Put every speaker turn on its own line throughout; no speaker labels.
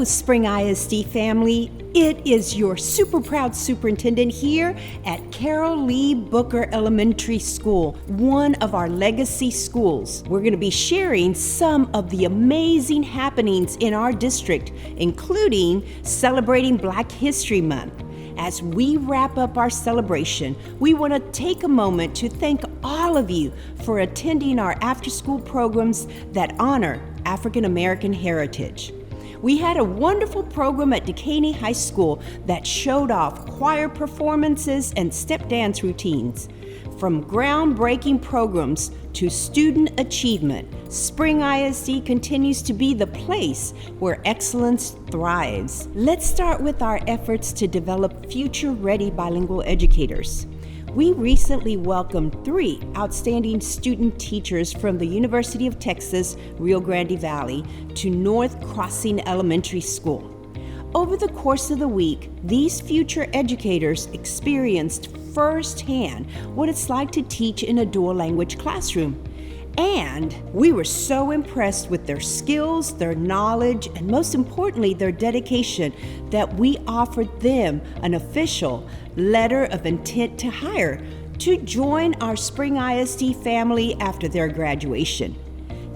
Hello, Spring ISD family. It is your super proud superintendent here at Carol Lee Booker Elementary School, one of our legacy schools. We're going to be sharing some of the amazing happenings in our district, including celebrating Black History Month. As we wrap up our celebration, we want to take a moment to thank all of you for attending our after-school programs that honor African American heritage. We had a wonderful program at Dekaney High School that showed off choir performances and step dance routines. From groundbreaking programs to student achievement, Spring ISD continues to be the place where excellence thrives. Let's start with our efforts to develop future-ready bilingual educators. We recently welcomed 3 outstanding student teachers from the University of Texas, Rio Grande Valley to North Crossing Elementary School. Over the course of the week, these future educators experienced firsthand what it's like to teach in a dual language classroom. And we were so impressed with their skills, their knowledge, and most importantly, their dedication that we offered them an official letter of intent to hire to join our Spring ISD family after their graduation.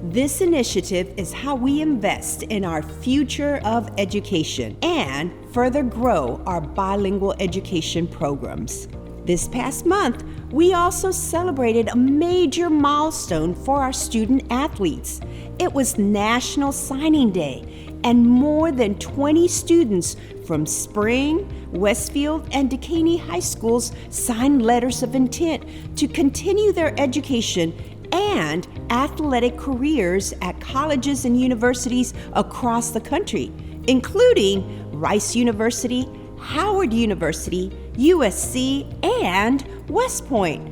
This initiative is how we invest in our future of education and further grow our bilingual education programs. This past month, we also celebrated a major milestone for our student athletes. It was National Signing Day, and more than 20 students from Spring, Westfield, and Dekaney High Schools signed letters of intent to continue their education and athletic careers at colleges and universities across the country, including Rice University, Howard University, USC, and West Point.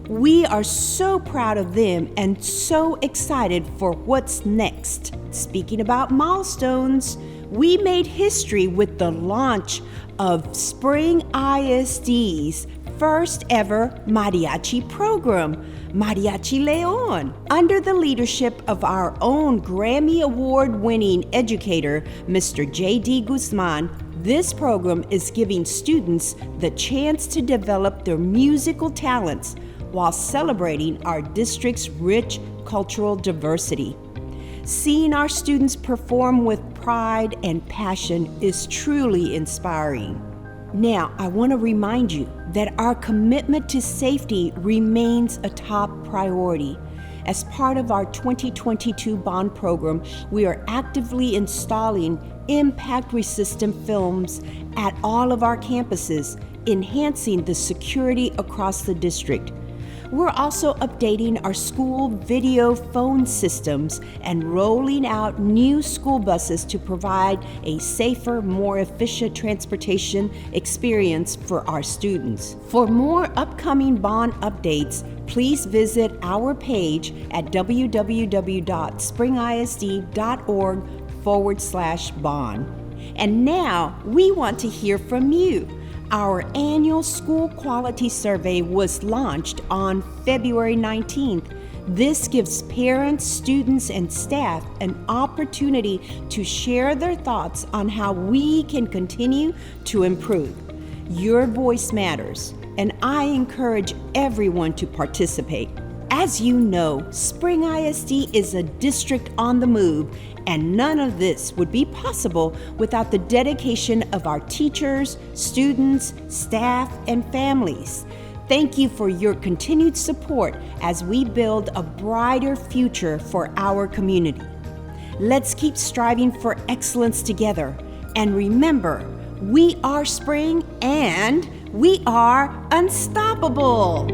We are so proud of them and so excited for what's next. Speaking about milestones, we made history with the launch of Spring ISD's first ever mariachi program, Mariachi Leon. Under the leadership of our own Grammy Award-winning educator, Mr. J.D. Guzman, this program is giving students the chance to develop their musical talents while celebrating our district's rich cultural diversity. Seeing our students perform with pride and passion is truly inspiring. Now, I want to remind you that our commitment to safety remains a top priority. As part of our 2022 bond program, we are actively installing impact-resistant films at all of our campuses, enhancing the security across the district. We're also updating our school video phone systems and rolling out new school buses to provide a safer, more efficient transportation experience for our students. For more upcoming bond updates, please visit our page at www.springisd.org/bond. And now we want to hear from you. Our annual school quality survey was launched on February 19th. This gives parents, students, and staff an opportunity to share their thoughts on how we can continue to improve. Your voice matters, and I encourage everyone to participate. As you know, Spring ISD is a district on the move, and none of this would be possible without the dedication of our teachers, students, staff, and families. Thank you for your continued support as we build a brighter future for our community. Let's keep striving for excellence together. And remember, we are Spring and we are unstoppable.